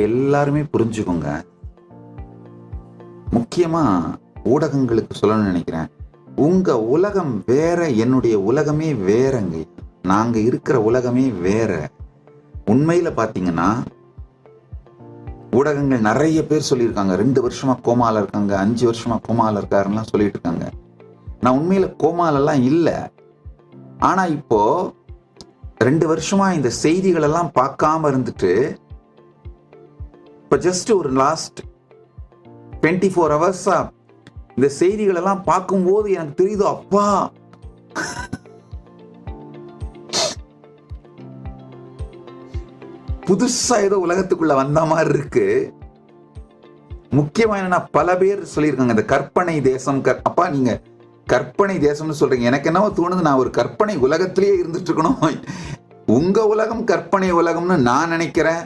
எல்லாருமே புரிஞ்சுக்கோங்க. முக்கியமா ஊடகங்களுக்கு சொல்லணும்னு நினைக்கிறேன். உங்க உலகம் வேற, என்னுடைய உலகமே வேறங்க. நாங்க இருக்கிற உலகமே வேற. உண்மையில பாத்தீங்கன்னா ஊடகங்கள் நிறைய பேர் சொல்லியிருக்காங்க 2 வருஷமா கோமால இருக்காங்க, 5 வருஷமா கோமால இருக்காருன்னா சொல்லிட்டு இருக்காங்க. நான் உண்மையில கோமாலெல்லாம் இல்ல. ஆனா இப்போ 2 வருஷமா இந்த செய்திகள் எல்லாம் பார்க்காம இருந்துட்டு இப்ப ஜஸ்ட் ஒரு லாஸ்ட் 24 ஹவர்ஸா இந்த செய்திகள் எல்லாம் பார்க்கும்போது எனக்கு தெரியுது, அப்பா புதுசா ஏதோ உலகத்துக்குள்ள வந்த மாதிரி இருக்கு. முக்கியமா என்னன்னா, பல பேர் சொல்லியிருக்காங்க இந்த கற்பனை தேசம். அப்பா நீங்க கற்பனை தேசம்னு சொல்றீங்க, எனக்கு என்னவோ தோணுது நான் ஒரு கற்பனை உலகத்திலேயே இருந்துட்டு இருக்கணும். உங்க உலகம் கற்பனை உலகம்னு நான் நினைக்கிறேன்.